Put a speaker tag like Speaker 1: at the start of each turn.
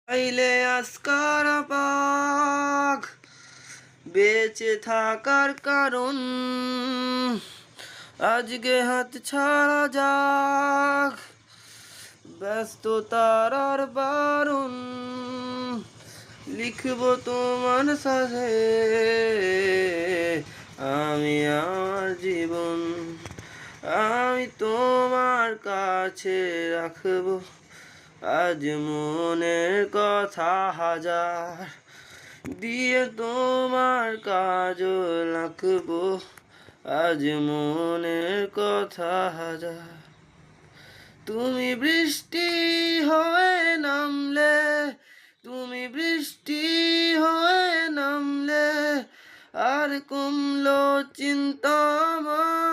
Speaker 1: আইলে আজকার পাক বেঁচে থাকার কারণ আজকে হাত ছাড়া যাক ব্যস্ততার আর বারণ লিখব তোমার সাথে আমি আমার জীবন আমি তোমার কাছে রাখবো আজ মনের কথা হাজার দিয়ে তোমার কাজল আঁকবো আজ মনের কথা হাজার তুমি বৃষ্টি হয়ে নামলে তুমি বৃষ্টি হয়ে নামলে আর কমলো চিন্তা আমার